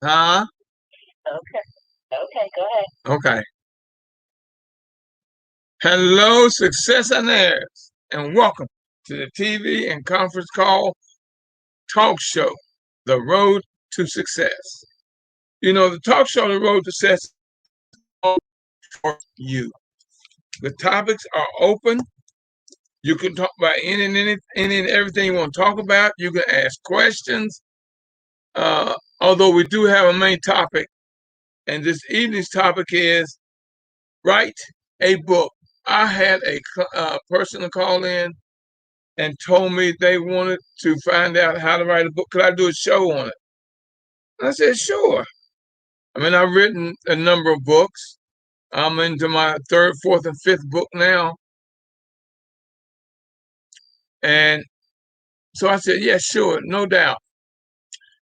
Huh? Okay. Okay, go ahead. Okay. Hello, successionaires, and welcome to the TV and conference call talk show, The Road to Success. You know, the talk show, The Road to Success, is for you. The topics are open. You can talk about any and everything you want to talk about. You can ask questions. Although we do have a main topic, and this evening's topic is write a book. I had a person to call in and told me they wanted to find out how to write a book. Could I do a show on it? And I said, sure. I mean, I've written a number of books. I'm into my third, fourth, and fifth book now. And so I said, yeah, sure, no doubt.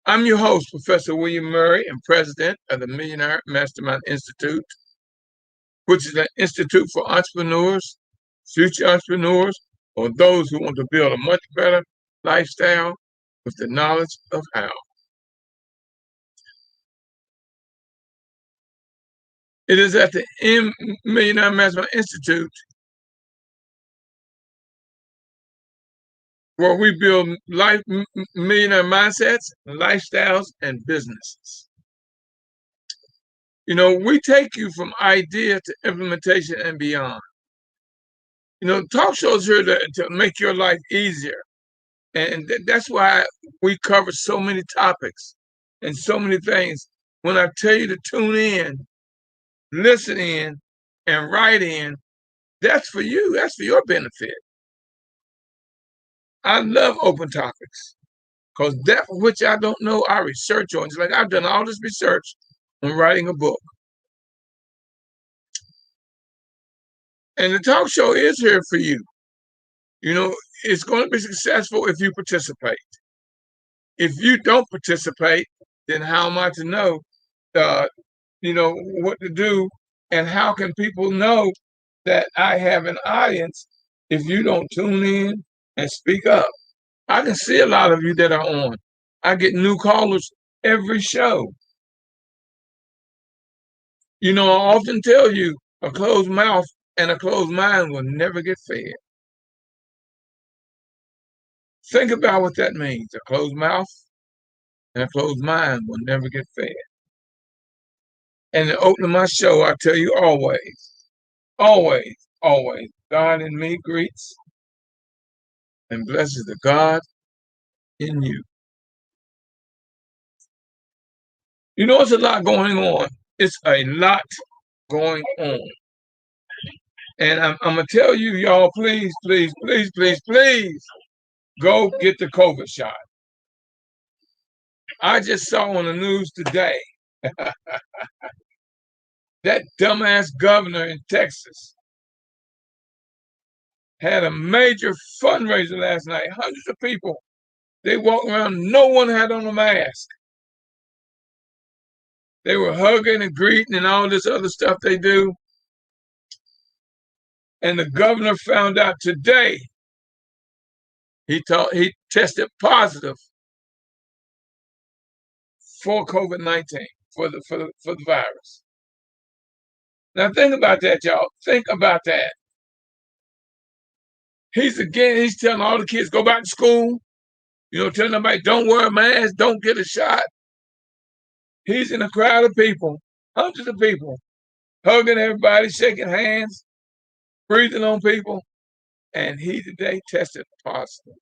I'm your host, Professor William Murray, and president of the Millionaire Mastermind Institute, which is an institute for entrepreneurs, future entrepreneurs, or those who want to build a much better lifestyle with the knowledge of how. It is at the Millionaire Mastermind Institute where we build millionaire mindsets, lifestyles, and businesses. You know, we take you from idea to implementation and beyond. You know, talk shows here to make your life easier. And that's why we cover so many topics and so many things. When I tell you to tune in, listen in, and write in, that's for you. That's for your benefit. I love open topics because that which I don't know, I research on. It's like I've done all this research on writing a book. And the talk show is here for you. You know, it's going to be successful if you participate. If you don't participate, then how am I to know, uh, what to do, and how can people know that I have an audience if you don't tune in and speak up? I can see a lot of you that are on. I get new callers every show. You know, I often tell you a closed mouth and a closed mind will never get fed. Think about what that means. A closed mouth and a closed mind will never get fed. And the opening of my show, I tell you always, always, always, God in me greets and blesses the God in you. You know, it's a lot going on. It's a lot going on. And I'm going to tell you, y'all, please, please, please, please, please go get the COVID shot. I just saw on the news today that dumbass governor in Texas had a major fundraiser last night. Hundreds of people. They walked around, no one had on a mask. They were hugging and greeting and all this other stuff they do. And the governor found out today he tested positive for COVID-19, for the virus. Now think about that, y'all. Think about that. He's telling all the kids go back to school. You know, telling everybody don't wear a mask, don't get a shot. He's in a crowd of people, hundreds of people, hugging everybody, shaking hands, breathing on people, and he today tested positive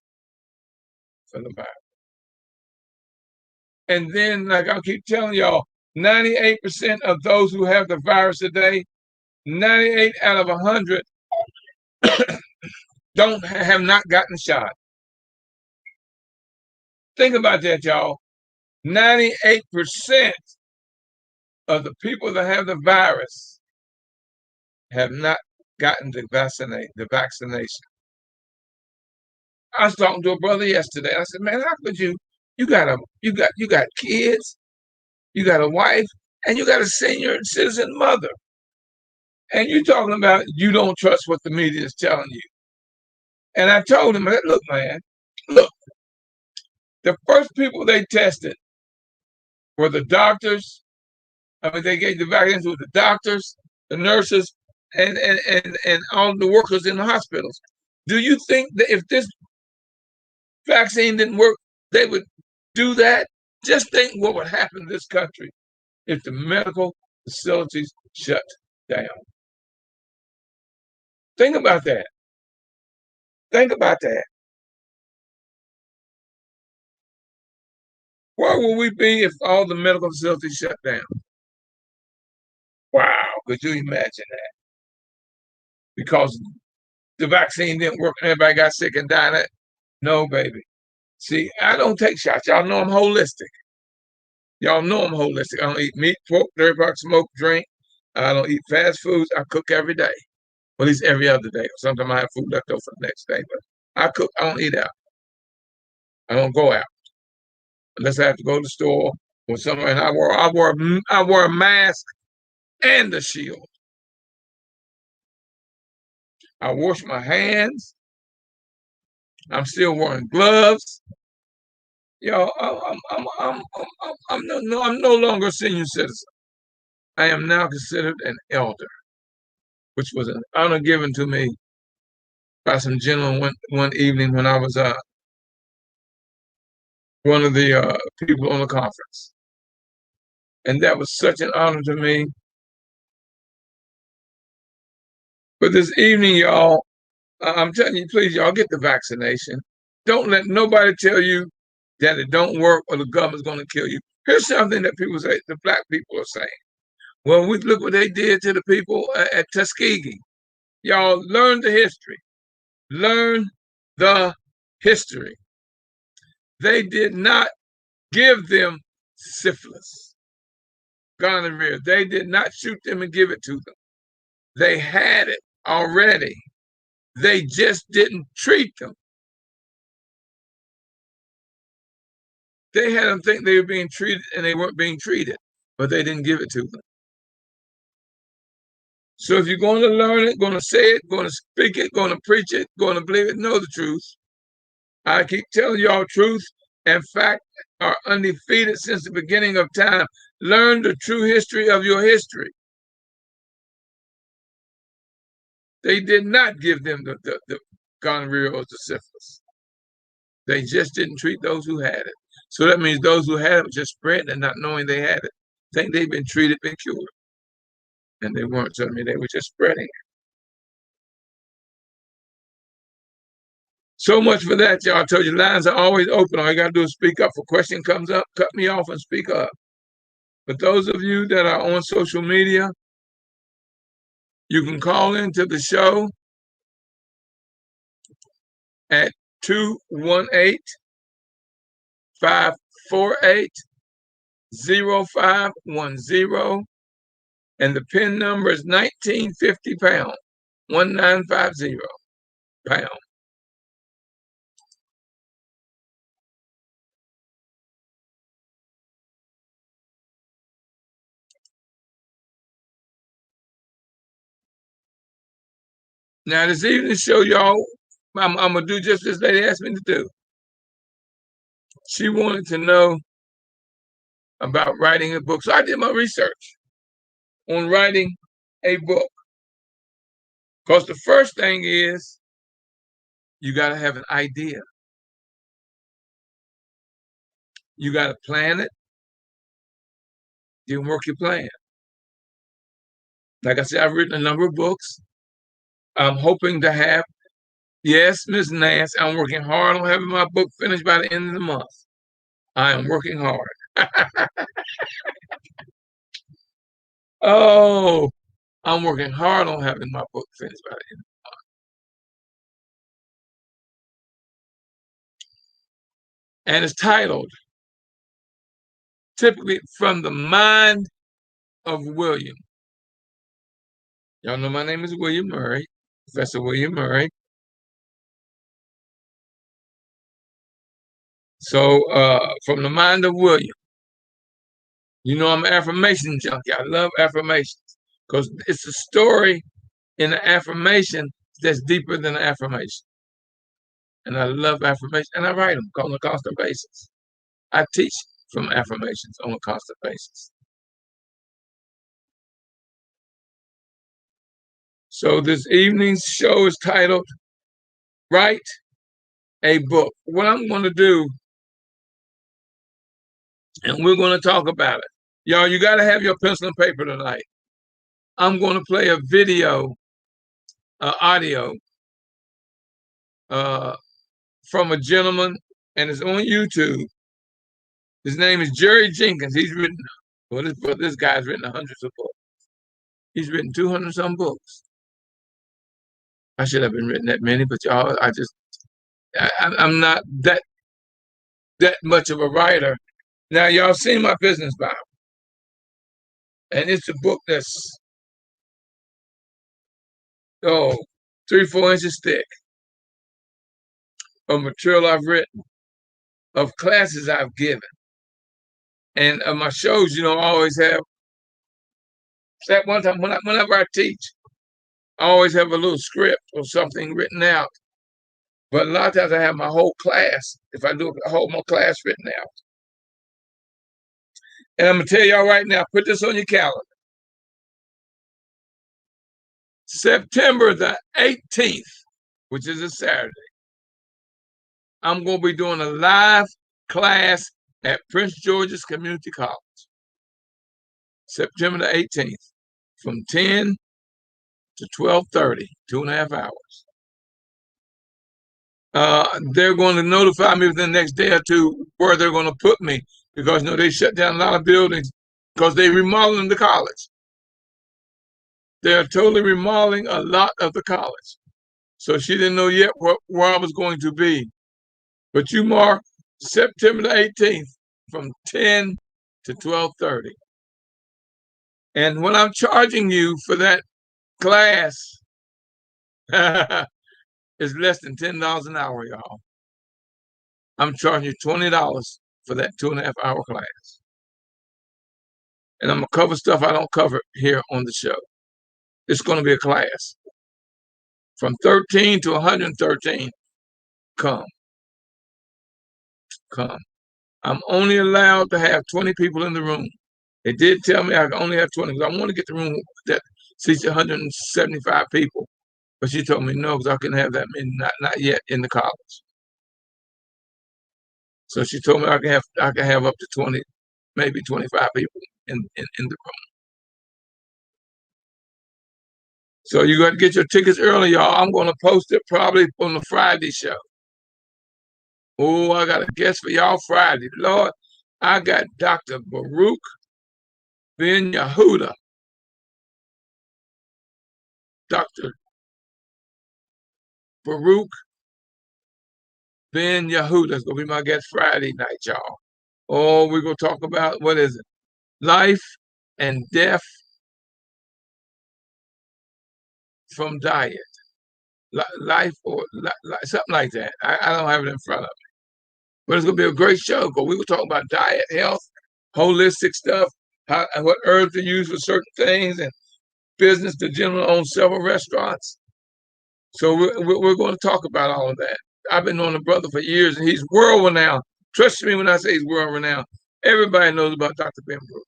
for the virus. And then, like I keep telling y'all, 98% of those who have the virus today, 98 out of 100 don't have not gotten the shot. Think about that, y'all. 98% of the people that have the virus have not gotten the vaccination. I was talking to a brother yesterday. I said, "Man, how could you? You got kids, you got a wife, and you got a senior citizen mother, and you're talking about you don't trust what the media is telling you." And I told him, "Look, man, look, the first people they tested were the doctors. I mean, they gave the vaccine to the doctors, the nurses, and all the workers in the hospitals. Do you think that if this vaccine didn't work, they would do that? Just think what would happen in this country if the medical facilities shut down. Think about that. Think about that. Where would we be if all the medical facilities shut down? Wow, could you imagine that? Because the vaccine didn't work and everybody got sick and died. No, baby. See, I don't take shots. Y'all know I'm holistic. Y'all know I'm holistic. I don't eat meat, pork, dairy products, smoke, drink. I don't eat fast foods. I cook every day. Well, at least every other day. Sometimes I have food left over for the next day, but I cook. I don't eat out. I don't go out unless I have to go to the store or somewhere. And I wore a mask and a shield. I wash my hands. I'm still wearing gloves. Yo, I'm no longer a senior citizen. I am now considered an elder, which was an honor given to me by some gentleman one evening when I was one of the people on the conference, and that was such an honor to me. But this evening, y'all, I'm telling you, please, y'all get the vaccination. Don't let nobody tell you that it don't work or the government's going to kill you. Here's something that people say, the black people are saying. Well, we look what they did to the people at Tuskegee. Y'all learn the history. Learn the history. They did not give them syphilis, gonorrhea. They did not shoot them and give it to them. They had it already. They just didn't treat them. They had them think they were being treated and they weren't being treated, but they didn't give it to them. So if you're going to learn it, going to say it, going to speak it, going to preach it, going to believe it, know the truth. I keep telling y'all truth and fact are undefeated since the beginning of time. Learn the true history of your history. They did not give them the gonorrhea or the syphilis. They just didn't treat those who had it. So that means those who had it just spread and not knowing they had it. Think they've been treated, been cured. And they weren't. So I mean, they were just spreading it. So much for that, y'all. I told you lines are always open. All you got to do is speak up. If a question comes up, cut me off and speak up. But those of you that are on social media, you can call into the show at 218-548-0510. And the PIN number is 1950 pound, 1950 pound. Now, this evening's show, y'all, I'm going to do just this lady asked me to do. She wanted to know about writing a book. So I did my research on writing a book. Because the first thing is you got to have an idea. You got to plan it, then work your plan. Like I said, I've written a number of books. I'm hoping to have, yes, Ms. Nance, I'm working hard on having my book finished by the end of the month. I am working hard. Oh, I'm working hard on having my book finished by the end of the month. And it's titled, Typically from the Mind of William. Y'all know my name is William Murray, Professor William Murray. So from the mind of William, you know I'm an affirmation junkie. I love affirmations because it's a story in the affirmation that's deeper than the affirmation. And I love affirmation, and I write them on a constant basis. I teach from affirmations on a constant basis. So this evening's show is titled Write a Book. What I'm going to do, and we're going to talk about it. Y'all, you got to have your pencil and paper tonight. I'm going to play a video, audio, from a gentleman, and it's on YouTube. His name is Jerry Jenkins. He's written, well, this guy's written hundreds of books. He's written 200 some books. I should have been written that many, but y'all, I'm not that much of a writer. Now, y'all seen my business Bible, and it's a book that's 3-4 inches thick of material I've written, of classes I've given, and of my shows. I always have that one time whenever I teach, I always have a little script or something written out. But a lot of times I have my whole class, if I do a whole class written out. And I'm going to tell y'all right now, put this on your calendar. September the 18th, which is a Saturday, I'm going to be doing a live class at Prince George's Community College. September the 18th, from 10 to 12:30, 2.5 hours. They're going to notify me within the next day or two where they're going to put me, because they shut down a lot of buildings because they're remodeling the college. They're totally remodeling a lot of the college. So she didn't know yet where I was going to be. But you mark September the 18th from 10 to 12:30. And when I'm charging you for that class, it's less than $10 an hour, y'all. I'm charging you $20 for that 2.5 hour class. And I'm going to cover stuff I don't cover here on the show. It's going to be a class. From 13 to 113, come. I'm only allowed to have 20 people in the room. They did tell me I can only have 20 because I want to get the room that seats 175 people. But she told me no, because I couldn't have that many, not yet in the college. So she told me I can have up to 20, maybe 25 people in the room. So you got to get your tickets early, y'all. I'm going to post it probably on the Friday show. Oh, I got a guest for y'all Friday. Lord, I got Dr. Baruch Ben Yehuda. Dr. Baruch Ben Yehuda is going to be my guest Friday night, y'all. Oh, we're going to talk about, what is it? Life and death from diet. Life or something like that. I don't have it in front of me. But it's going to be a great show, because we will talk about diet, health, holistic stuff, what herbs to use for certain things, and business. The gentleman owns several restaurants. So we're going to talk about all of that. I've been knowing the brother for years, and he's world renowned. Trust me when I say he's world renowned. Everybody knows about Dr. Ben Baruch.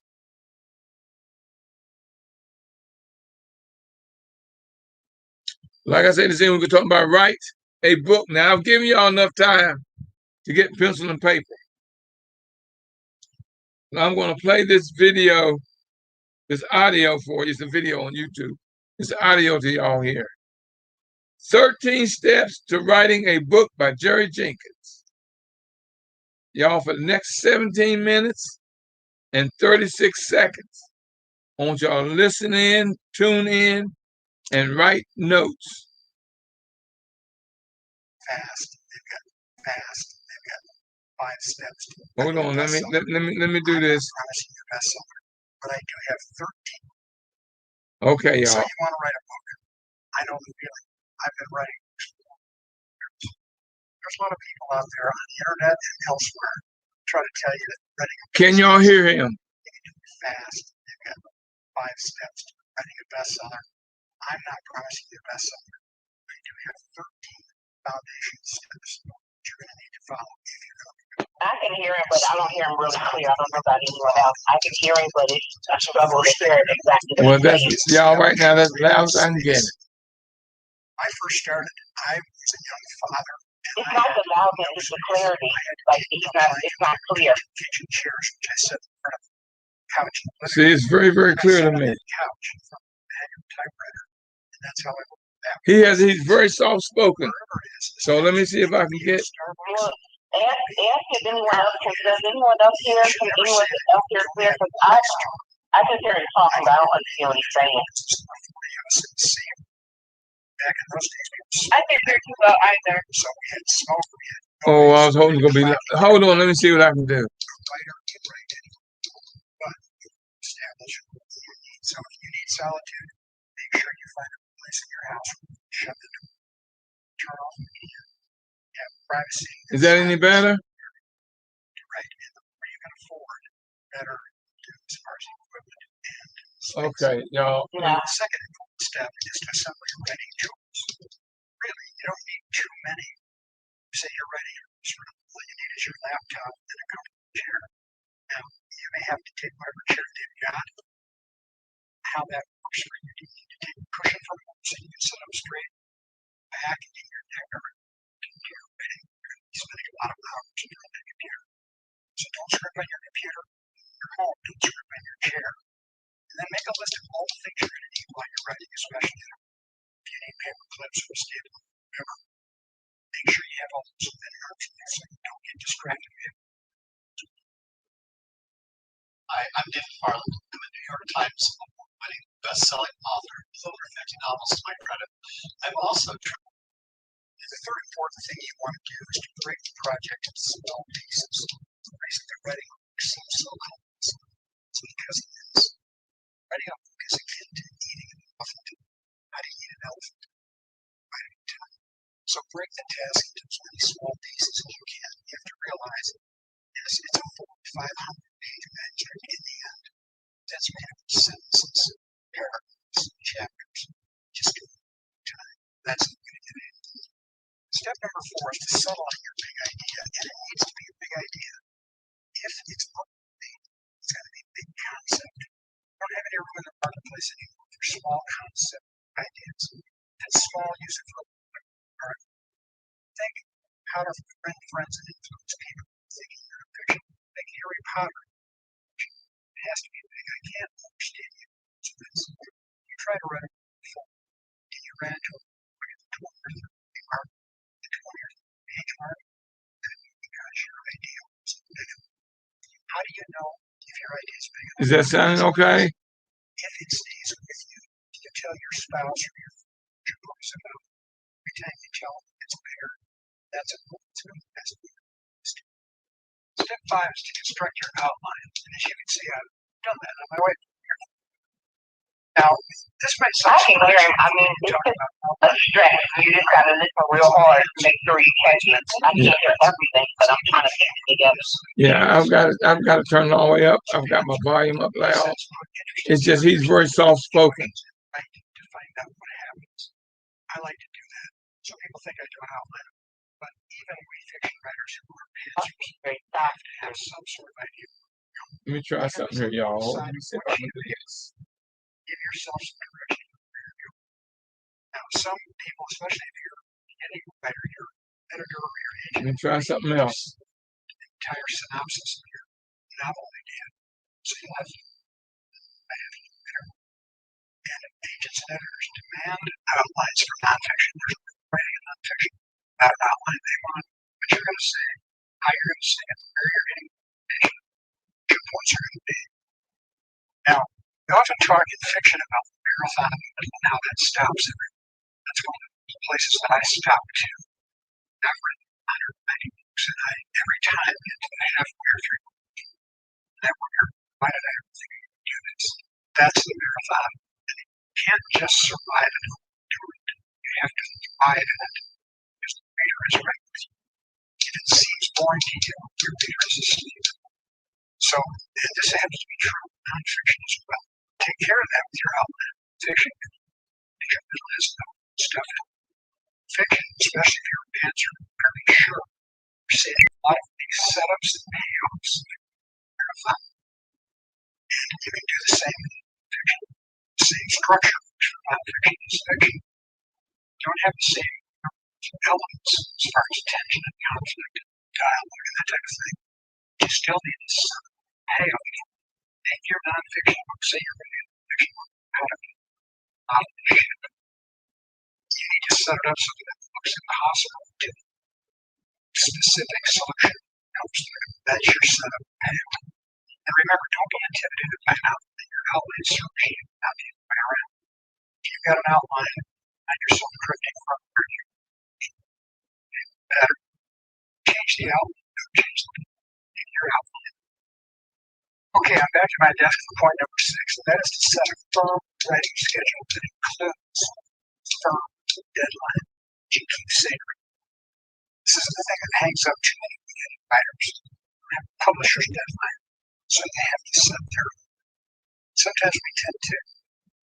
Like I said, this evening we're talking about write a book. Now, I've given y'all enough time to get pencil and paper. Now, I'm going to play this video, this audio for you. It's a video on YouTube. It's audio to y'all here. 13 Steps to Writing a Book by Jerry Jenkins. Y'all, for the next 17 minutes and 36 seconds, I want y'all to listen in, tune in, and write notes. Fast. They've got 5 steps. Hold on, let me do this. I'm promising you bestseller, but I do have 13. Okay, y'all. So you want to write a book? I know the feeling. I've been writing. There's a lot of people out there on the internet and elsewhere try to tell you that writing a book. Can y'all hear him? You can do it fast. They've got 5 steps to writing a bestseller. I'm not promising you a bestseller. I do have 13 foundation steps that you're going to need to follow if you're going to be a book. I can hear him, but I don't hear him really clear. I don't know about anyone else. I can hear him, but it's I struggle to hear it exactly what Well, he's that's saying. y'all right now. That's loud as I can get it. I first started, I was a young father. It's not the loudness, it's the clarity. Like it's not clear. Kitchen chairs, which I set in front of the couch. See, it's very, very clear to me. Couch from the manual typewriter, and that's how I work that. He's very soft spoken. So let me see if I can get. Well, ask if anyone else can. Does anyone else hear? Can anyone else hear clear? Because I can hear him talking, but I don't understand what he's saying. Back in those days, I can't hear too well either. so we had smoke. We had Oh, I was hoping it's gonna be. Hold on, let me see what I can do. fighter to break it. But establish your needs. So if you need solitude, make sure you find a place in your house where you can shut the door, turn off the media, have privacy. Is that any better? Right, and the more you can afford, the better you do as far as equipment and space. Okay, y'all. Yeah. The second important step is to assemble your writing tools. Really, you don't need too many. Say you're writing in this room, all you need is your laptop and a comfortable chair. Now, you may have to take whatever chair you've got. How that works for you, you need to take a cushion from home so you can sit up straight, back, and get your neck around the computer writing. You're going to be spending a lot of hours on that computer. So don't script on your computer. You're home, don't script on your chair. And then make a list of all the things you're going to need while you're writing, especially if you need paper clips or a staple, whatever. Make sure you have all those thin marks in there so you don't get distracted. Hi, I'm David Farland. I'm a New York Times award-winning best-selling author with over 50 novels to my credit. I'm also The third important thing you want to do is to break the project into small pieces. The reason the writing seems so complex is because it is. Writing a book is akin to eating an elephant. How do you eat an elephant? Writing time. So break the task into as many small pieces as you can. You have to realize yes, it's a 500-page manuscript in the end. That's made up of sentences, paragraphs, chapters. Just do it time. That's the way to do it. Step number 4 is to settle on your big idea, and it needs to be a big idea. If it's not big, it's got to be a big concept. Don't have any room in the marketplace anymore for small concept ideas. That's small, use it for a think how to friend friends and influence people thinking you're a fiction. Like Harry Potter. It has to be big. I can't understand you. So that's, you try to write a book and you ran into a book at the 20th mark, the 20th page mark, because your idea was big. How do you know if your idea is big enough? Is that sounding okay? If it stays with you, you tell your spouse or your boys about it. Every time you tell them it's bigger, that's a book that's going to last you. Step 5 is to construct your outline. And as you can see, I've done that on my way. Now, this might I sound can hear him. I mean, it's just a stretch. You just gotta listen real hard to make sure you catch it. I can't hear everything, but I'm trying to piece it together. Yeah, I've got to turn it all the way up. I've got my volume up loud. It's just he's very soft spoken. To find out what happens. I like to do that. Some people think I do an outline, but even we fiction writers who are pantsers have to have some sort of idea. Let me try something here, y'all. Let me see if I can do this. Give yourself some direction. Now, some people, especially if you're a beginning writer, your editor or your Let agent, me try something else. the entire synopsis of your novel idea. So you'll have to and agents and editors demand outlines for nonfiction. There's writing in nonfiction about an outline they want, what you're going to say, how you're going to say it, where you're getting information, what your points are going to be. Now, we often talk in fiction about the marathon and how that stops everything. That's one of the places that I stop to. I've written 190 books, and I every time get to the halfway or 3 quarters. And I wonder, why did I ever think I could do this? That's the marathon. And you can't just survive it or do it. You have to thrive in it. Because the reader is right with you. If it seems boring to you, your reader is asleep. So, and this happens to be true of nonfiction as well. Take care of that with your outline. Fiction, your middle has no stuff in it. Fiction, especially if you're a pantser, fairly sure you're saying lot of these setups and payoffs verify. And you can do the same in fiction. The same structure for nonfiction as fiction. You don't have the same elements as far as tension and conflict and dialogue and that type of thing. You still need this payoff. In your nonfiction book, say you're reading a fiction book, how to be out of the ship. You need to set it up so that it looks impossible to specific solution helps there. That's your setup payoff. And remember, don't be intimidated by outline. Your outline is your sheet, not the other way around. If you've got an outline and you're self drifting from where you better change the outline, don't change your outline. Okay, I'm back at my desk for point number 6, and that is to set a firm writing schedule that includes firm deadline you keep sacred. This is the thing that hangs up too many beginning writers. They have publishers' deadline, so they have to set their own. Sometimes we tend to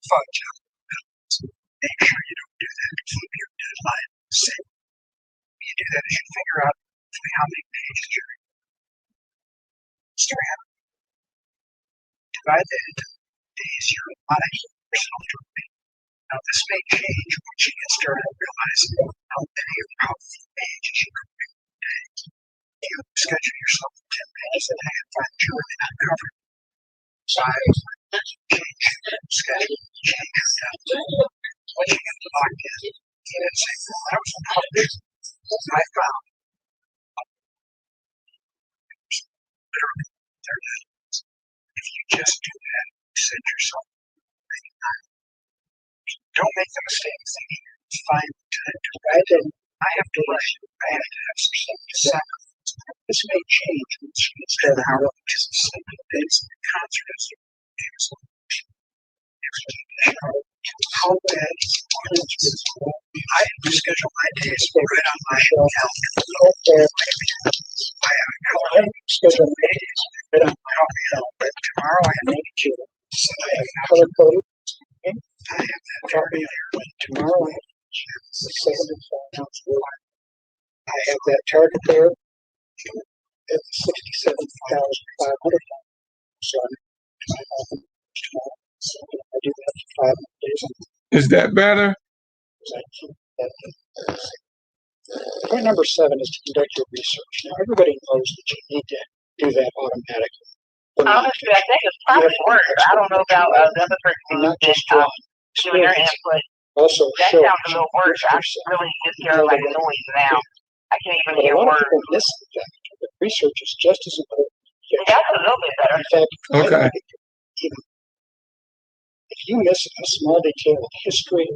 fudge out the deadlines. Make sure you don't do that. Keep your deadline safe. When you do that, you should figure out how many pages you're in. Divide that into days you're alive or self-directing. Now, this may change once you get started realizing how many or how few pages you can read a day. You schedule yourself for 10 pages a day and find that you're really not covered. Size, change your schedule, change your deadline. Once you get locked in, you can say, I was published. I found literally their deadlines. If you just do that, you set yourself many times. Don't make the mistake of thinking find time to write it. I have to rush. I have to have something to sacrifice. This may change once you get started how it is a simple days and concerts. How bad is I schedule my days right on my calendar. I schedule my days right on my calendar. Tomorrow I need to. So I have color coded. I have that target there. Tomorrow I have 75 ounce water. I have that target there at 67,500. So I do that for 5 days. Is that better? Point number 7 is to conduct your research. Now, everybody knows that you need to do that automatically. Honestly, I think it's probably worse. I don't know about the other person Not who's just been drawing. doing their input. Also, That show. sounds a little worse. I really just hear like noise now. I can't even But a hear lot of words. people miss the fact that research is just as important. That's a little bit better. In fact, Okay. even if you miss a small detail of history,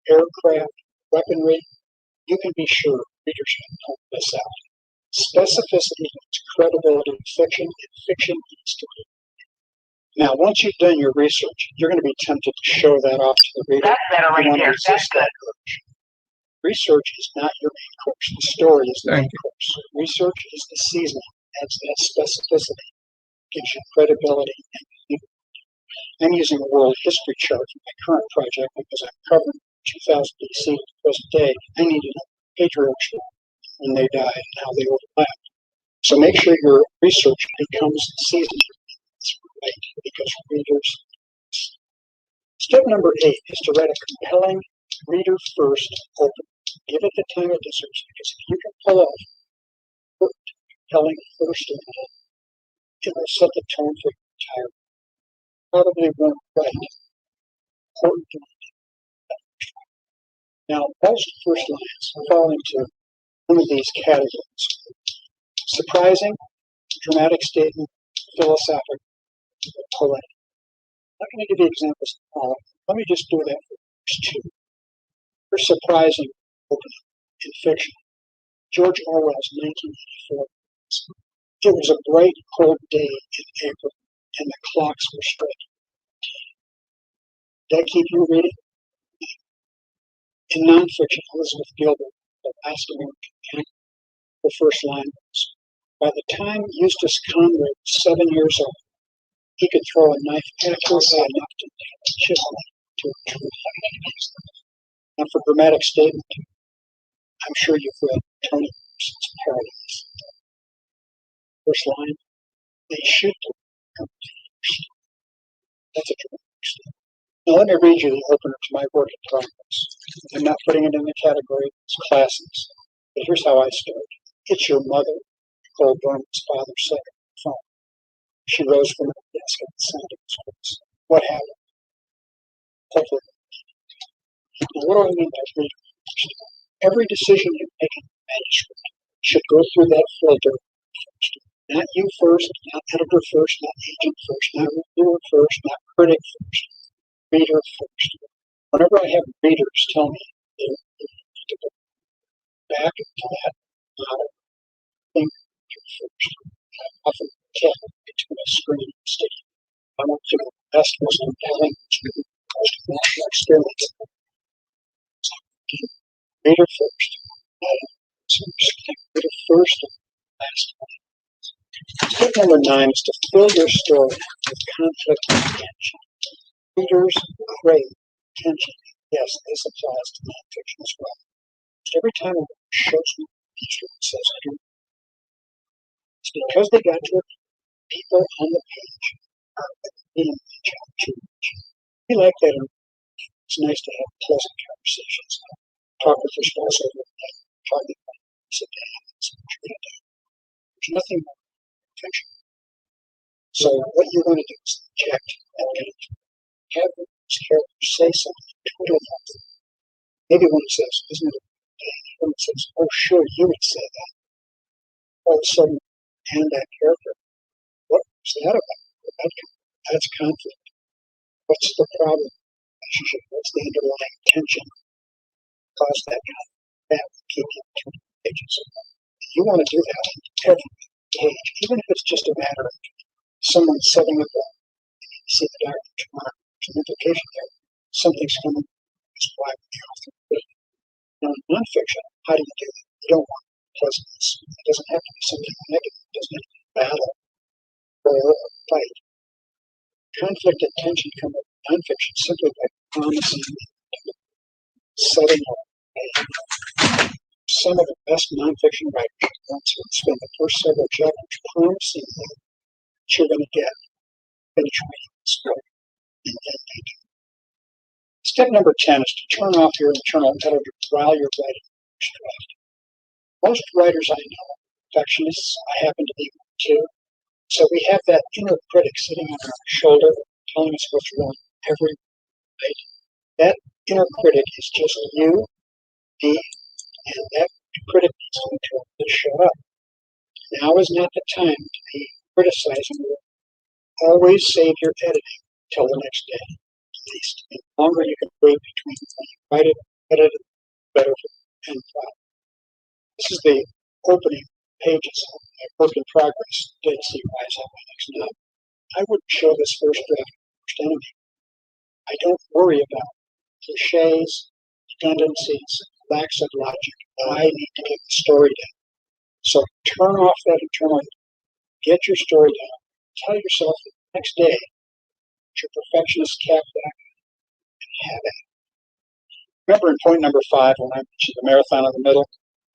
aircraft, weaponry, you can be sure readers don't miss out. Specificity is credibility in fiction, and fiction needs to be. Now, once you've done your research, you're going to be tempted to show that off to the reader. That's better right there. That's good. Research is not your main course. The story is the Thank main course. Research is the seasoning. Adds that specificity, gives you credibility. I'm using a world history chart for my current project because I'm covering 2000 BC to the present day. I need to know patriarchs when they died and how they overlapped. So make sure your research becomes seasoned. Right, because readers. Step number 8 is to write a compelling reader first open. Give it the time it deserves, because if you can pull off a compelling first open, it will set the tone for your entire. Probably won't write important. Now, most first lines fall into one of these categories: surprising, dramatic statement, philosophic, poetic. I'm going to give you examples. Let me just do that for the first 2. For surprising opening in fiction, George Orwell's 1984. It was a bright, cold day in April, and the clocks were striking. Did that keep you reading? In nonfiction, Elizabeth Gilbert, the last American king, the first line was, by the time Eustace Conway was 7 years old, he could throw a knife accurately enough to nail a chisel to a tree. Now, for dramatic statement, I'm sure you've read Toni Morrison's Paradise. first line, they shoot the That's a true extent. Now let me read you the opener to my work in progress. I'm not putting it in the category as classics, but here's how I start. It's your mother, Nicole Burnham's father said on the phone. She rose from her desk at the sound of his voice. What happened? Hopefully. Now, what do I mean by reading first? Every decision you make in the manuscript should go through that filter first. Not you first, not editor first, not agent first, not reviewer first, not critic first, reader first. Whenever I have readers tell me they need to go back to that model, think first. I often get between a screen and sticky. I want to know the best, most compelling, most natural experience. Reader first. Reader first and last. Step number 9 is to fill your story with conflict and tension. Readers crave tension. Yes, this applies to nonfiction as well. Every time a book shows me a picture that says, I don't, it's because they got to it. People on the page are in the challenge. We like that. It's nice to have pleasant conversations. Talk with your spouse over the night. Talk with them. Sit down. There's nothing more than fiction. So what you want to do is inject that energy. Have those characters say something totally different. Maybe one says, isn't it a good day? One says, oh sure, you would say that. All of a sudden, and that character, what was that about? That's conflict. What's the problem? Relationship. What's the underlying tension? Cause that conflict. That will keep you between pages. You want to do that on every page, even if it's just a matter of someone setting up a see the doctor tomorrow. There's an implication there. Something's coming. That's why we often read. Now, in nonfiction, how do you do that? You don't want pleasantness. It doesn't have to be something negative. It doesn't have to be battle or a fight. Conflict and tension come with nonfiction simply by promising setting up. Some of the best nonfiction writers once would spend the first several chapters promising you what you're going to get. Finish reading the story, and then make it. Step number 10 is to turn off your internal editor while you're writing your first draft. Most writers I know are perfectionists. I happen to be one too. So we have that inner critic sitting on our shoulder telling us what's wrong every night. That inner critic is just you, me, and that critic needs to show up. Now is not the time to be criticizing you. Always save your editing till the next day, at least. And the longer you can wait between when you write it, edit it, better for the end product. This is the opening pages of my work in progress, Dead Sea Rise on my next novel. I wouldn't show this first draft first enemy. I don't worry about cliches, redundancies, lacks of logic. I need to get the story down. So turn off that internal, get your story down. Tell yourself that the next day, put your perfectionist cap back and have it. Remember in point number 5, when I mentioned the marathon in the middle,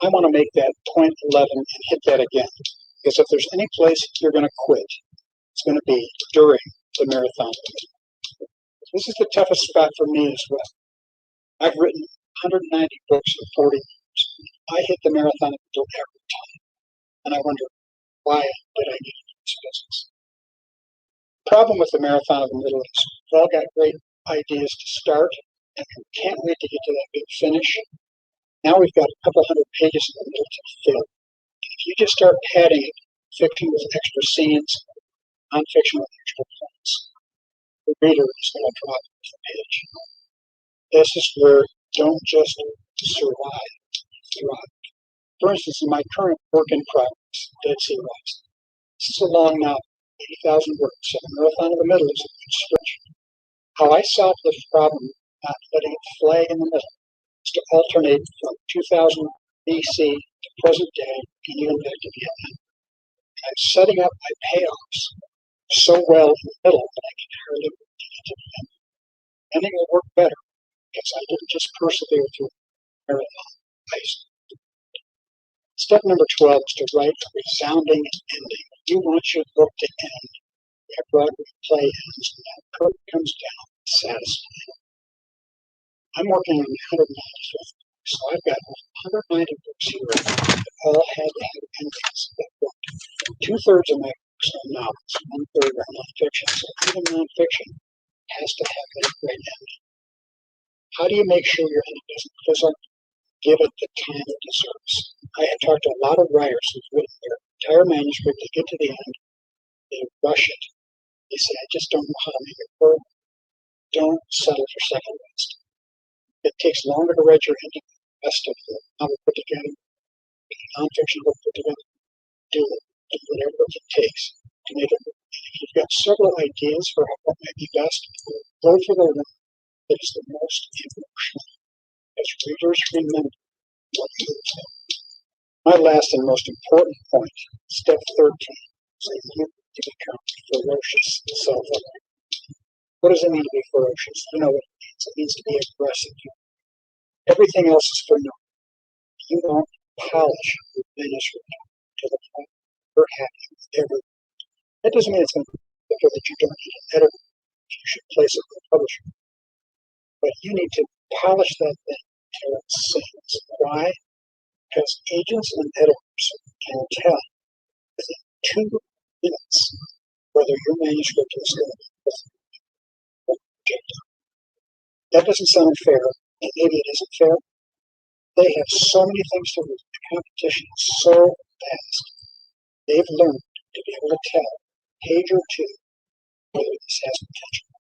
I want to make that point 11 and hit that again. Because if there's any place you're going to quit, it's going to be during the marathon. This is the toughest spot for me as well. I've written 190 books in 40 years. I hit the marathon in the middle every time. And I wonder, why did I get into this business? The problem with the marathon of the middle is we've all got great ideas to start, and we can't wait to get to that big finish. Now we've got a couple hundred pages in the middle to fill. If you just start padding it, fiction with extra scenes, nonfiction with extra points, the reader is going to drop the page. This is where don't just survive, thrive. For instance, in my current work in progress, Dead Sea Rise, this is a long novel, 80,000 words, so the marathon in the middle is a good stretch. How I solve this problem, not letting it flag in the middle, is to alternate from 2000 BC to present day and even back to Vietnam. I'm setting up my payoffs so well in the middle that I can hardly wait to get to the end. Ending will work better because I didn't just persevere through the marathon. Step number 12 is to write a resounding ending. You want your book to end where Broadway play ends and that curtain comes down satisfied. I'm working on the 195th book, so I've got 190 books here that all had to have endings that worked. 2/3 of my books are novels, 1/3 are nonfiction, so even nonfiction has to have a great ending. How do you make sure your ending doesn't fizzle? Give it the time it deserves. I have talked to a lot of writers who've written their entire manuscript, they get to the end, they rush it. They say, I just don't know how to make it work. Don't settle for second best. It takes longer to write your ending than the rest of the novel put together, the nonfiction book put together. Do it. Do whatever it takes to make it work. If you've got several ideas for what might be best, go for the one that is the most emotional. As readers remember what you said. My last and most important point, step 13, is that you need to become ferocious self-aware. What does it mean to be ferocious? You know what it means. It means to be aggressive. Everything else is for naught. You won't polish your manuscript to the point you're happy with every. That doesn't mean it's going to be better that you don't need an editor. You should place it with a publisher. But you need to polish that thing until it sings. Why? Because agents and editors can tell within 2 minutes whether your manuscript is going to be rejected. That doesn't sound fair, and maybe it isn't fair. They have so many things to do. The competition is so fast. They've learned to be able to tell page or two whether this has potential.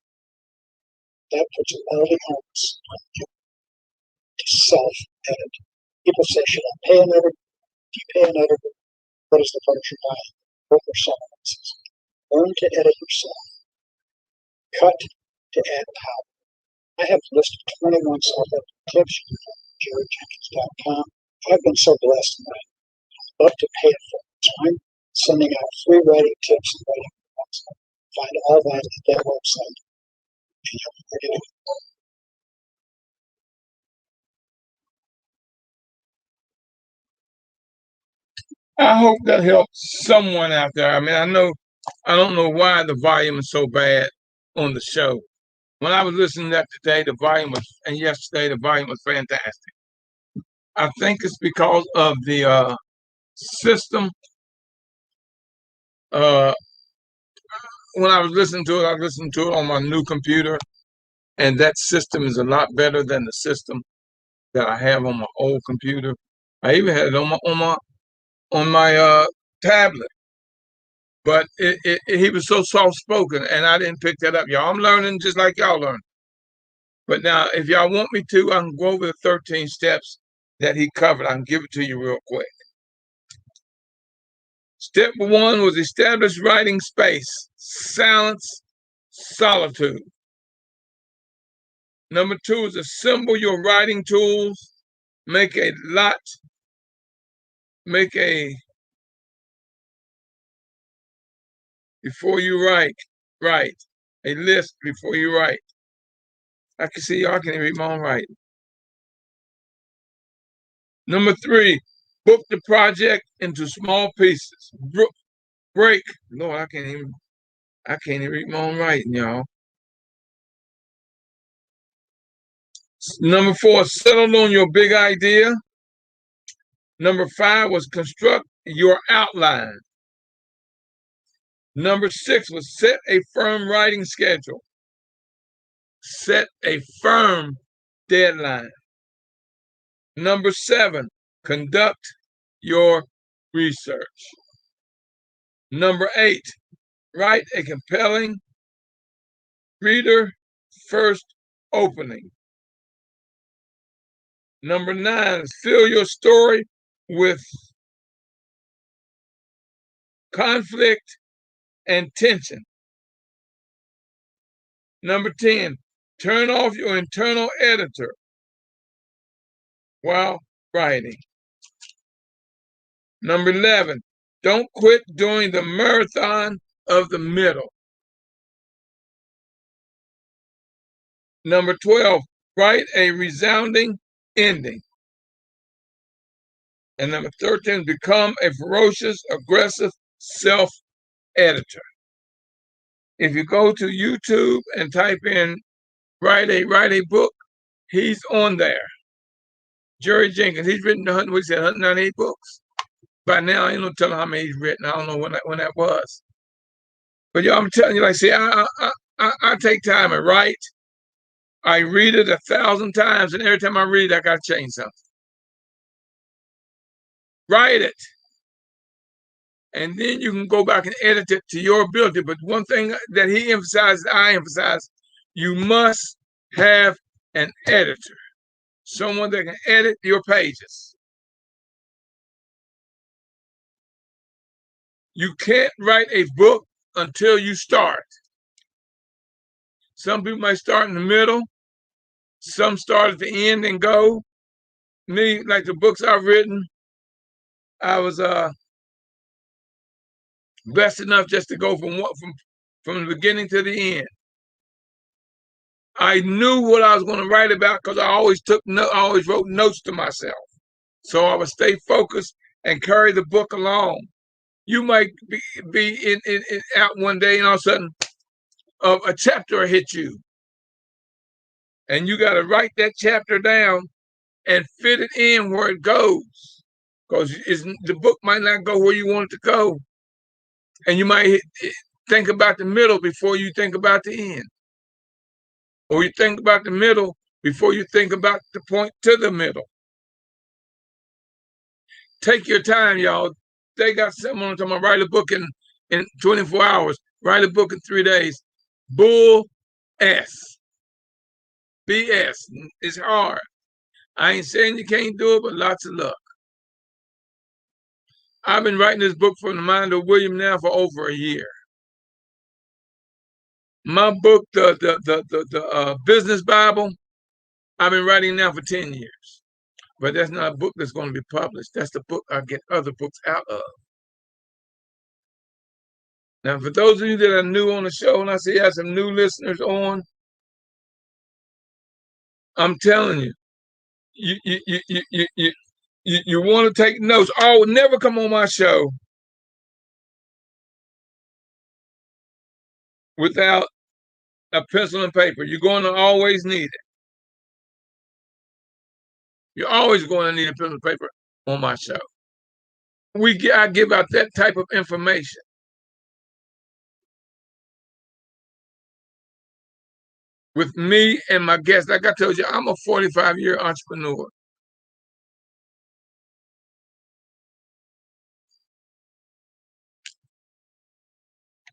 That puts all the onus on you to self-edit. People say, should I pay an editor? If you pay an editor, what is the publisher buying? Book or someone else's. Learn to edit yourself. Cut to add power. I have a list of 21 self-edit tips from jerryjenkins.com. I've been so blessed and I'd love to pay it forward. So I'm sending out free writing tips and writing books. Find all that at that website. And you'll be ready to go. I hope that helps someone out there. I mean, I don't know why the volume is so bad on the show. When I was listening to that today, and yesterday, the volume was fantastic. I think it's because of the system. When I was listening to it on my new computer, and that system is a lot better than the system that I have on my old computer. I even had it on my tablet, but he was so soft spoken, and I didn't pick that up, y'all. I'm learning just like y'all learn. But now, if y'all want me to, I can go over the 13 steps that he covered. I can give it to you real quick. Step 1 was establish writing space, silence, solitude. Number 2 is assemble your writing tools. Before you write a list before you write. I can see y'all can read my own writing. Number 3, book the project into small pieces. Break. Lord, I can't even read my own writing, y'all. Number 4, settle on your big idea. Number 5 was construct your outline. Number 6 was set a firm writing schedule. Set a firm deadline. Number 7, conduct your research. Number 8, write a compelling reader first opening. Number 9, fill your story with conflict and tension. Number 10, turn off your internal editor while writing. Number 11, don't quit doing the marathon of the middle. Number 12, write a resounding ending. And number 13, become a ferocious, aggressive, self editor. If you go to YouTube and type in write a book, he's on there. Jerry Jenkins, he's written 198 books. By now, I ain't no telling how many he's written. I don't know when that was. But y'all, I'm telling you, like, see, I take time and write. I read it 1,000 times, and every time I read it, I got to change something. Write it. And then you can go back and edit it to your ability. But one thing that he emphasized, I emphasize, you must have an editor, someone that can edit your pages. You can't write a book until you start. Some people might start in the middle. Some start at the end and go. Me, like the books I've written, I was blessed enough just to go from the beginning to the end. I knew what I was going to write about because I always wrote notes to myself, so I would stay focused and carry the book along. You might be in out one day, and all of a sudden, a chapter hit you, and you got to write that chapter down and fit it in where it goes, because the book might not go where you want it to go, and you might think about the middle before you think about the end, or you think about the middle before you think about the point to the middle. Take your time, y'all. They got someone talking about write a book in 24 hours, write a book in 3 days. Bull S. BS. It's hard. I ain't saying you can't do it, but lots of luck. I've been writing this book from the mind of William now for over a year. My book, the Business Bible, I've been writing now for 10 years. But that's not a book that's going to be published. That's the book I get other books out of. Now, for those of you that are new on the show, and I see I have some new listeners on, I'm telling you, you want to take notes. Oh, never come on my show without a pencil and paper. You're going to always need it. You're always going to need a pencil and paper on my show. I give out that type of information. With me and my guests, like I told you, I'm a 45-year entrepreneur.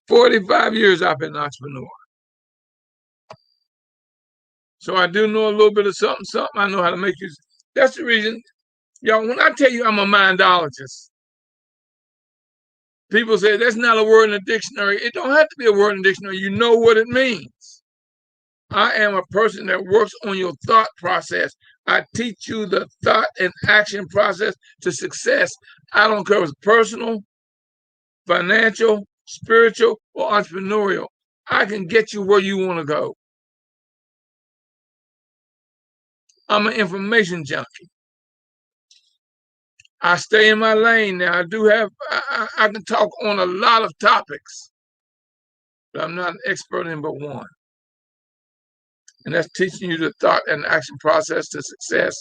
"45 years I've been an entrepreneur. So I do know a little bit of something. I know how to make you. That's the reason, y'all, when I tell you I'm a mindologist, people say that's not a word in the dictionary. It don't have to be a word in the dictionary. You know what it means. I am a person that works on your thought process. I teach you the thought and action process to success. I don't care if it's personal, financial, spiritual, or entrepreneurial. I can get you where you want to go. I'm an information junkie. I stay in my lane now. I can talk on a lot of topics, but I'm not an expert in but one. And that's teaching you the thought and action process to success.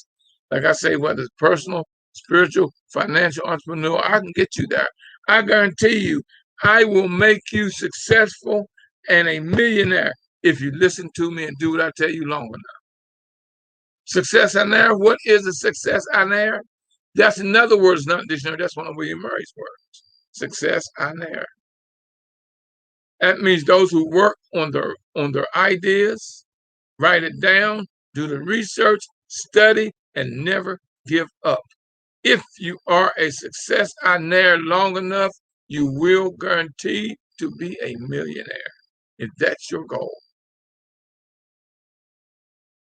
Like I say, whether it's personal, spiritual, financial, entrepreneurial, I can get you there. I guarantee you, I will make you successful and a millionaire if you listen to me and do what I tell you long enough. Success on air. What is a success on air? That's another word. It's not in the dictionary. That's one of William Murray's words. Success on air. That means those who work on their ideas, write it down, do the research, study, and never give up. If you are a success on air long enough, you will guarantee to be a millionaire, if that's your goal.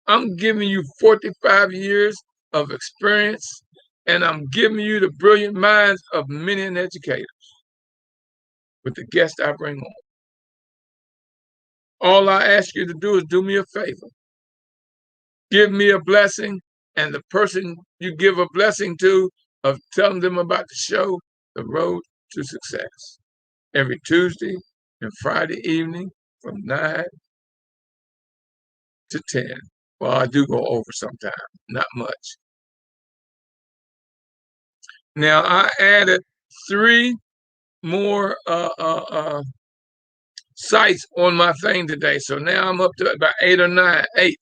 I'm giving you 45 years of experience, and I'm giving you the brilliant minds of many educators with the guests I bring on. All I ask you to do is do me a favor. Give me a blessing, and the person you give a blessing to, of telling them about the show, The Road to Success. every Tuesday and Friday evening from 9 to 10. Well, I do go over sometimes, not much. Now, I added 3 more sites on my thing today. So now I'm up to about 8 or 9. 8.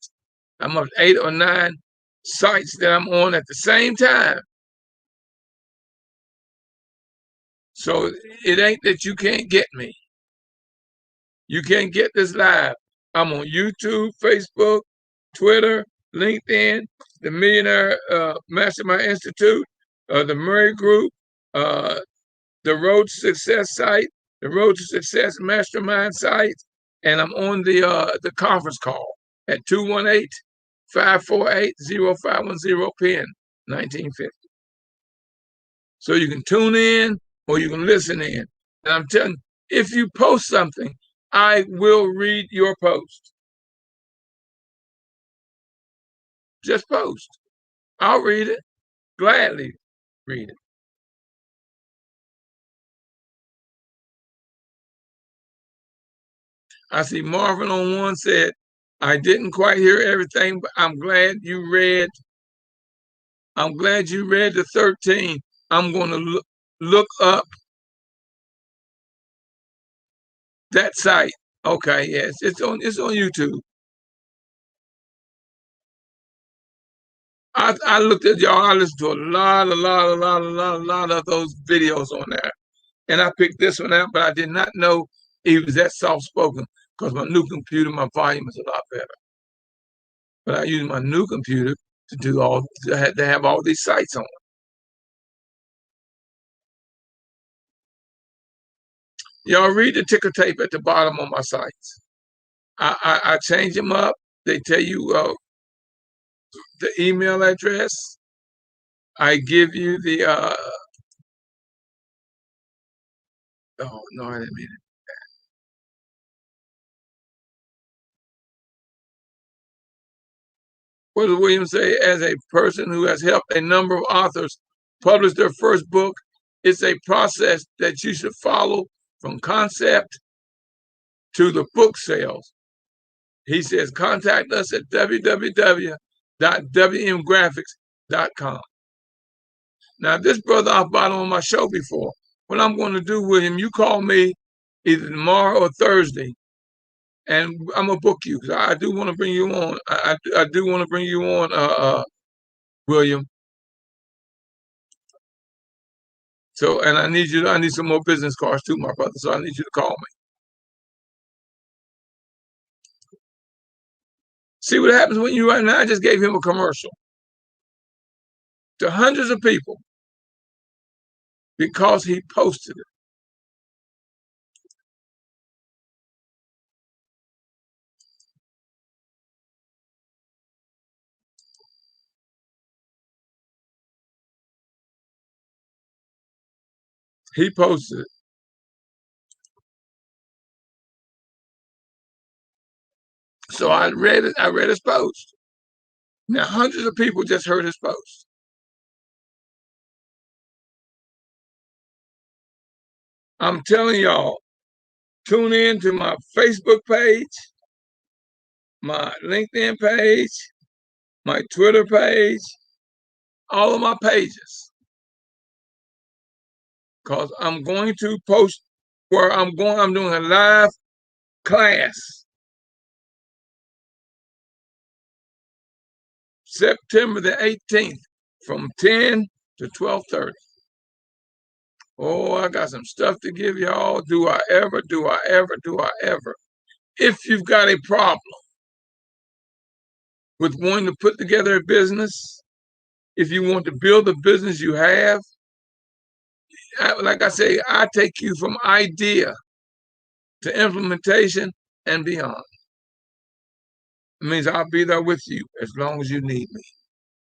I'm up to 8 or 9 sites that I'm on at the same time. So it ain't that you can't get me. You can't get this live. I'm on YouTube, Facebook, Twitter, LinkedIn, the Millionaire Mastermind Institute, the Murray Group, the Road to Success site, the Road to Success Mastermind site, and I'm on the conference call at 218-548-0510 PIN 1950. So you can tune in or you can listen in. And I'm telling you, if you post something, I will read your post. Just post. I'll read it. Gladly read it. I see Marvin on one said, I didn't quite hear everything, but I'm glad you read the 13. I'm going to look up that site. Okay, yes, it's on YouTube. I looked at y'all. I listened to a lot of those videos on there, and I picked this one out. But I did not know it was that soft spoken because my new computer, my volume is a lot better. But I use my new computer to have all these sites on. Y'all read the ticker tape at the bottom of my sites. I change them up. They tell you the email address. I give you the oh no, I didn't mean it. What does William say? As a person who has helped a number of authors publish their first book, it's a process that you should follow from concept to the book sales. He says, contact us at www.wmgraphics.com. Now, this brother I've bought on my show before. What I'm going to do, William, you call me either tomorrow or Thursday, and I'm going to book you because I do want to bring you on. I do want to bring you on, William. So, and I need some more business cards too, my brother. So I need you to call me. See what happens when you right now. I just gave him a commercial to hundreds of people because he posted it. He posted it. So I read it. I read his post. Now hundreds of people just heard his post. I'm telling y'all, tune in to my Facebook page, my LinkedIn page, my Twitter page, all of my pages. Because I'm going to post where I'm doing a live class. September the 18th from 10 to 12:30. Oh, I got some stuff to give y'all. Do I ever? If you've got a problem with wanting to put together a business, if you want to build a business you have, like I say, I take you from idea to implementation and beyond. It means I'll be there with you as long as you need me.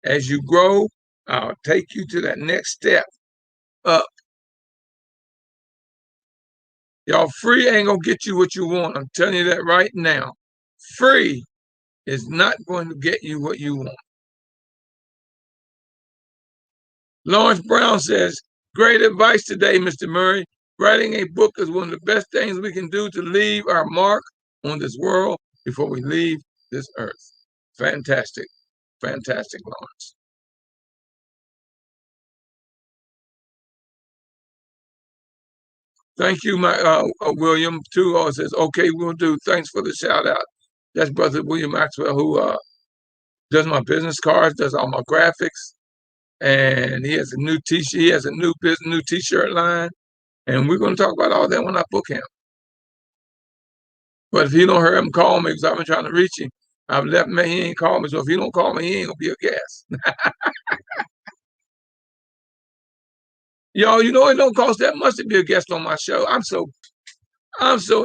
As you grow, I'll take you to that next step up. Y'all, free ain't gonna get you what you want. I'm telling you that right now. Free is not going to get you what you want. Lawrence Brown says, great advice today, Mr. Murray. Writing a book is one of the best things we can do to leave our mark on this world before we leave this earth. Fantastic, fantastic, Lawrence. Thank you, my William, too. Says, okay, we'll do. Thanks for the shout out. That's Brother William Maxwell, who does my business cards, does all my graphics, and he has a new t-shirt. He has a new t-shirt line, and we're going to talk about all that when I book him. But if he don't hear him call me, because I've been trying to reach him, I've left him. He ain't called me, so if he don't call me, he ain't gonna be a guest. Y'all, you know it don't cost that much to be a guest on my show. I'm so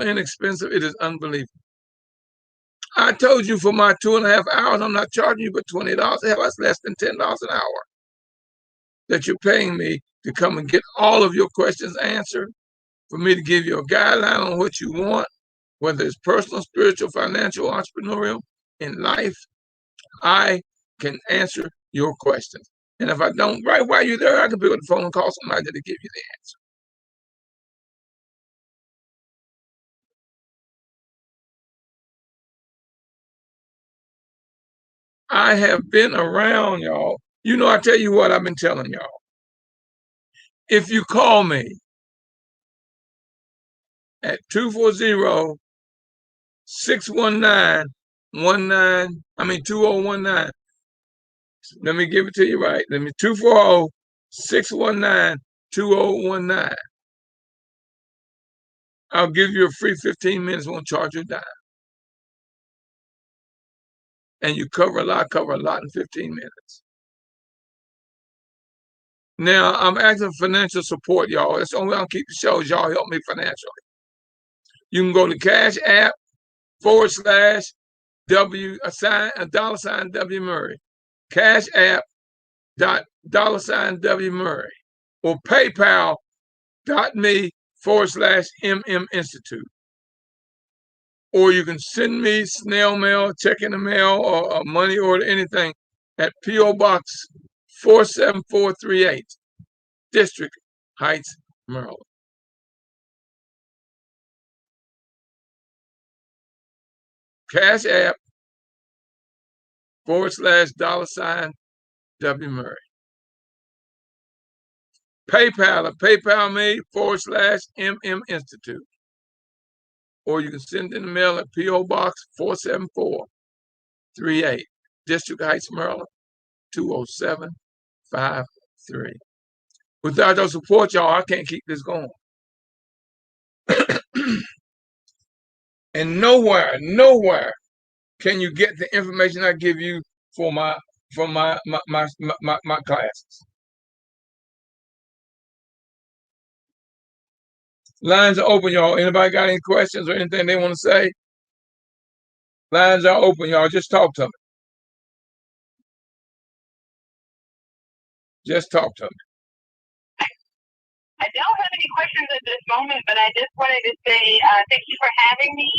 inexpensive. It is unbelievable. I told you for my 2.5 hours, I'm not charging you but $20. Hell, that's less than $10 an hour that you're paying me to come and get all of your questions answered, for me to give you a guideline on what you want, whether it's personal, spiritual, financial, entrepreneurial, in life. I can answer your questions. And if I don't, right while you're there, I can pick up the phone and call somebody to give you the answer. I have been around, y'all. You know, I tell you what I've been telling y'all. If you call me at 2019, let me give it to you right. 240-619-2019. I'll give you a free 15 minutes, won't charge you a dime. And you cover a lot in 15 minutes. Now, I'm asking for financial support, y'all. That's the only way I'll keep the show is y'all help me financially. You can go to Cash App /W $W Murray. Cash App $W Murray. Or PayPal.me/MM Institute. Or you can send me snail mail, check in the mail, or a money order, anything at P.O. Box 47438, District Heights, Maryland. Cash App /$W Murray. PayPal or PayPal me /MM Institute. Or you can send in the mail at P.O. Box 47438, District Heights, Maryland, 20753. Without your support, y'all, I can't keep this going. And nowhere can you get the information I give you from my classes. Lines are open, y'all. Anybody got any questions or anything they want to say? Lines are open, y'all. Just talk to me. Just talk to me. I don't have any questions at this moment, but I just wanted to say thank you for having me.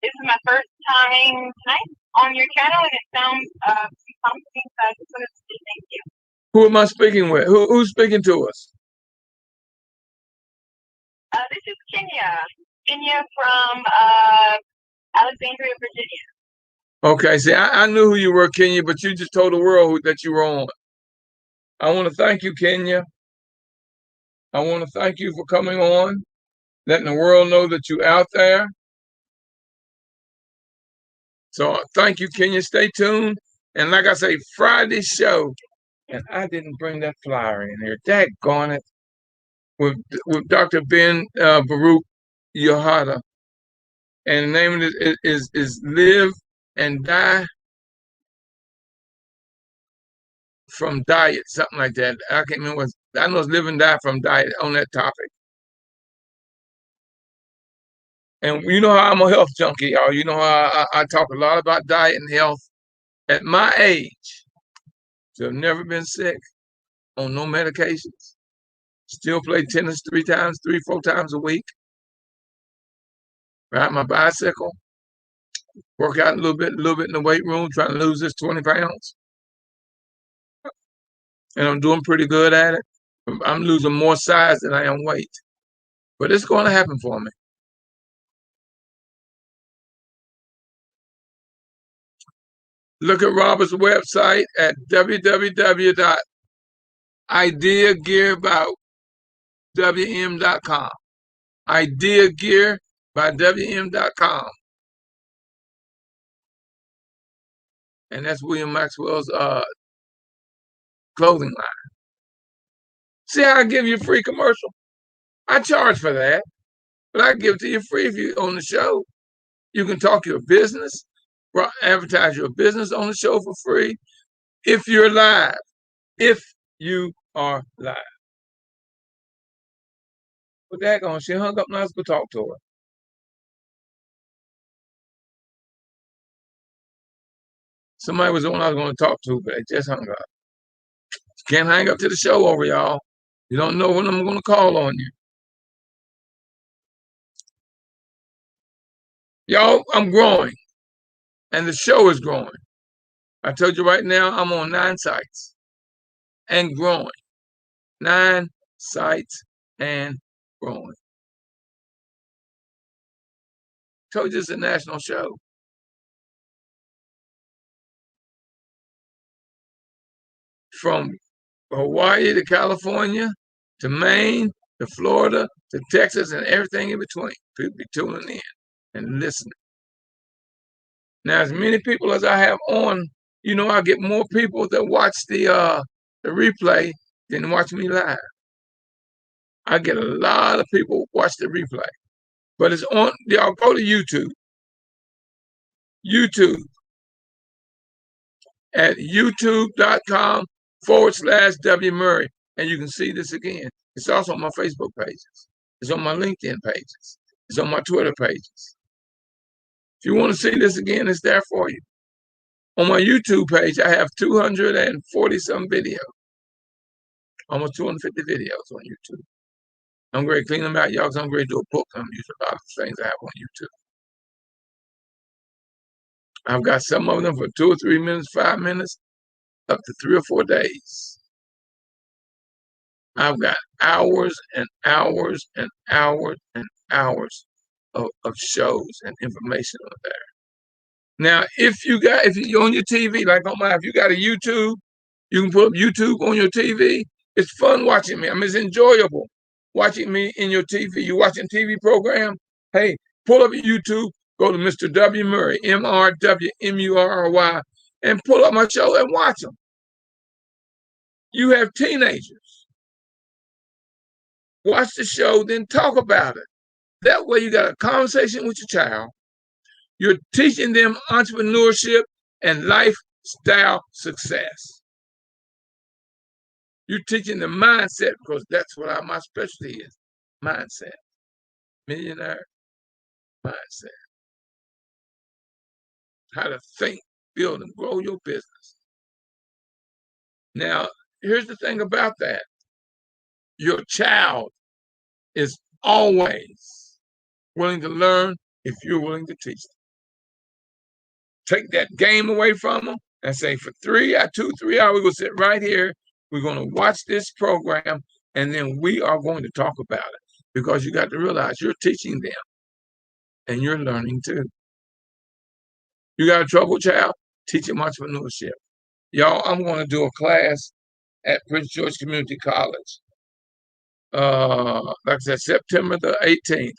This is my first time tonight on your channel, and it sounds promising, so I just wanted to say thank you. Who am I speaking with? Who's speaking to us? This is Kenya from Alexandria, Virginia. Okay, see, I knew who you were, Kenya, but you just told the world that you were on. I want to thank you, Kenya. I want to thank you for coming on, letting the world know that you're out there. So thank you, Kenya. Stay tuned. And like I say, Friday's show, and I didn't bring that flyer in here. Daggone it. With Dr. Ben Baruch Yehada. And the name of it is Live and Die from Diet, something like that. I can't remember. I know it's Live and Die from Diet on that topic. And you know how I'm a health junkie, y'all. You know how I talk a lot about diet and health. At my age, to have never been sick, on no medications, still play tennis 3, 4 times a week, ride my bicycle, work out a little bit in the weight room, trying to lose this 20 pounds. And I'm doing pretty good at it. I'm losing more size than I am weight. But it's going to happen for me. Look at Robert's website at www.ideagearbywm.com. Ideagearbywm.com. And that's William Maxwell's clothing line. See how I give you a free commercial? I charge for that, but I give it to you free if you're on the show. You can talk your business, advertise your business on the show for free if you're live. If you are live. Put that on. She hung up. Now let's go talk to her. Somebody was the one I was going to talk to, but they just hung up. You can't hang up to the show over, y'all. You don't know when I'm going to call on you. Y'all, I'm growing, and the show is growing. I told you right now, I'm on 9 sites and growing. 9 sites and growing. Told you it's a national show. From Hawaii to California to Maine to Florida to Texas and everything in between. People be tuning in and listening. Now, as many people as I have on, you know, I get more people that watch the replay than watch me live. I get a lot of people watch the replay, but it's on. Y'all go to YouTube. YouTube at youtube.com/W Murray, and you can see this again. It's also on my Facebook pages. It's on my LinkedIn pages. It's on my Twitter pages. If you want to see this again, it's there for you. On my YouTube page, I have 240 some videos. Almost 250 videos on YouTube. I'm going to clean them out, y'all, because I'm going to do a book. I'm using a lot of things I have on YouTube. I've got some of them for 2 or 3 minutes, 5 minutes, up to 3 or 4 days. I've got hours and hours and hours and hours of shows and information on there. Now, if you're on your TV, like on mine, if you got a YouTube, you can put up YouTube on your TV. It's fun watching me. I mean, it's enjoyable watching me in your TV. You're watching TV program. Hey, pull up YouTube, go to Mr. W. Murray, MRWMURRY, and pull up my show and watch them. You have teenagers. Watch the show, then talk about it. That way you got a conversation with your child. You're teaching them entrepreneurship and lifestyle success. You're teaching them mindset, because that's what my specialty is. Mindset. Millionaire mindset. How to think, build, and grow your business. Now, here's the thing about that. Your child is always willing to learn if you're willing to teach them. Take that game away from them and say, for 2-3 hours, we're going to sit right here. We're going to watch this program, and then we are going to talk about it, because you got to realize you're teaching them and you're learning too. You got a troubled child? Teach them entrepreneurship. Y'all, I'm going to do a class at Prince George Community College. Like I said, September the 18th.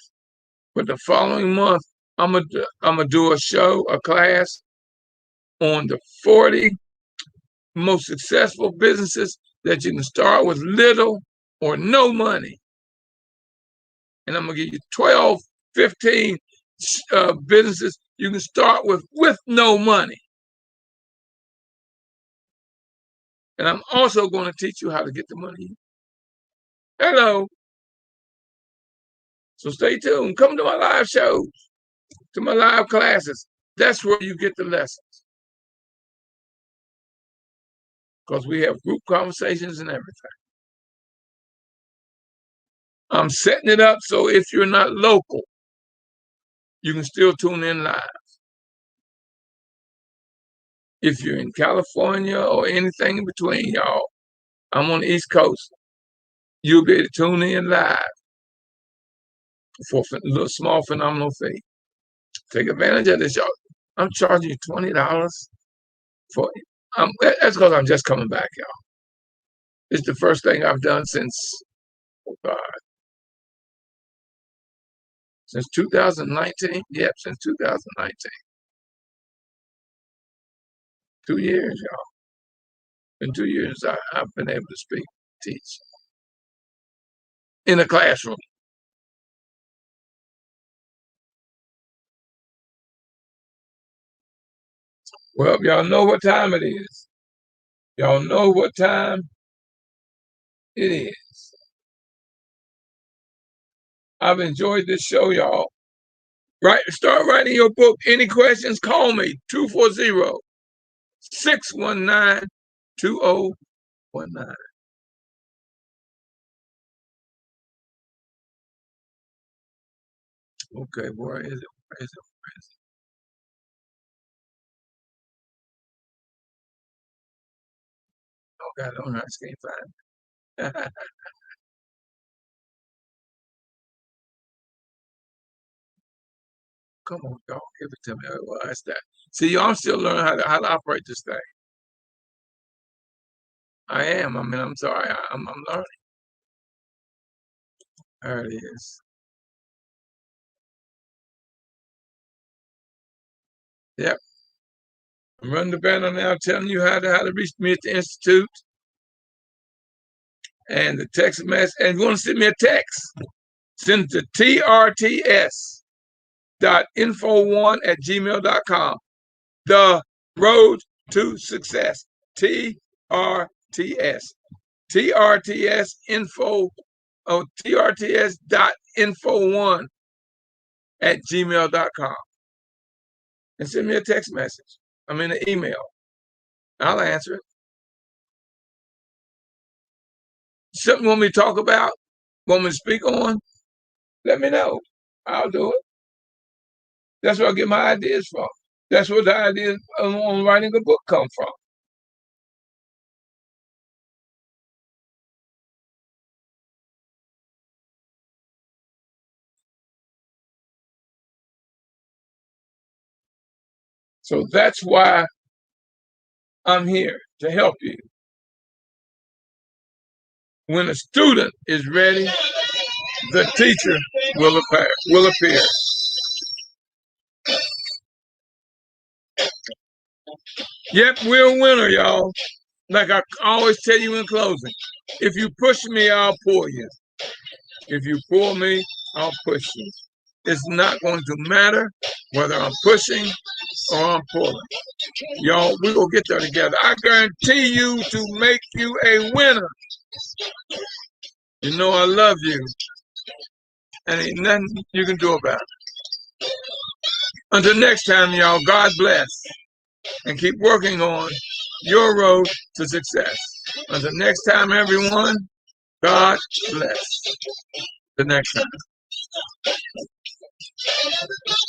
But the following month, I'm gonna do a class on the 40 most successful businesses that you can start with little or no money. And I'm gonna give you 12, 15 businesses you can start with no money. And I'm also going to teach you how to get the money. Hello. So stay tuned. Come to my live shows, to my live classes. That's where you get the lessons. Because we have group conversations and everything. I'm setting it up so if you're not local, you can still tune in live. If you're in California or anything in between, y'all, I'm on the East Coast. you'll be able to tune in live for a little small phenomenal fee. Take advantage of this, y'all. I'm charging you $20 for that's because I'm just coming back, y'all. It's the first thing I've done since, oh God, since 2019. Yep, since 2019. 2 years, y'all. In 2 years, I've been able to speak, teach in a classroom. Well, y'all know what time it is. Y'all know what time it is. I've enjoyed this show, y'all. Start writing your book. Any questions, call me, 240-619-2019. Okay, where is it? Where is it? Where is it? Oh, God, I don't know. I just can't find it. Come on, y'all. Give it to me. Well, that's that. See, y'all, I'm still learning how to operate this thing. I am. I mean, I'm sorry. I'm learning. There it is. Yep. I'm running the banner now, telling you how to reach me at the Institute. And the text message. And if you want to send me a text, send it to trts.info1@gmail.com. The road to success. TRTS. TRTS info. Oh, trts.info1@gmail.com. And send me a text message. I mean, an email. I'll answer it. Something you want me to talk about? Want me to speak on? Let me know. I'll do it. That's where I get my ideas from. That's where the ideas on writing a book come from. So that's why I'm here, to help you. When a student is ready, the teacher will appear. Yep, we're a winner, y'all. Like I always tell you in closing, if you push me, I'll pull you. If you pull me, I'll push you. It's not going to matter whether I'm pushing or I'm pulling. Y'all, we will get there together. I guarantee you to make you a winner. You know I love you. And ain't nothing you can do about it. Until next time, y'all, God bless. And keep working on your road to success. Until next time, everyone, God bless. The next time.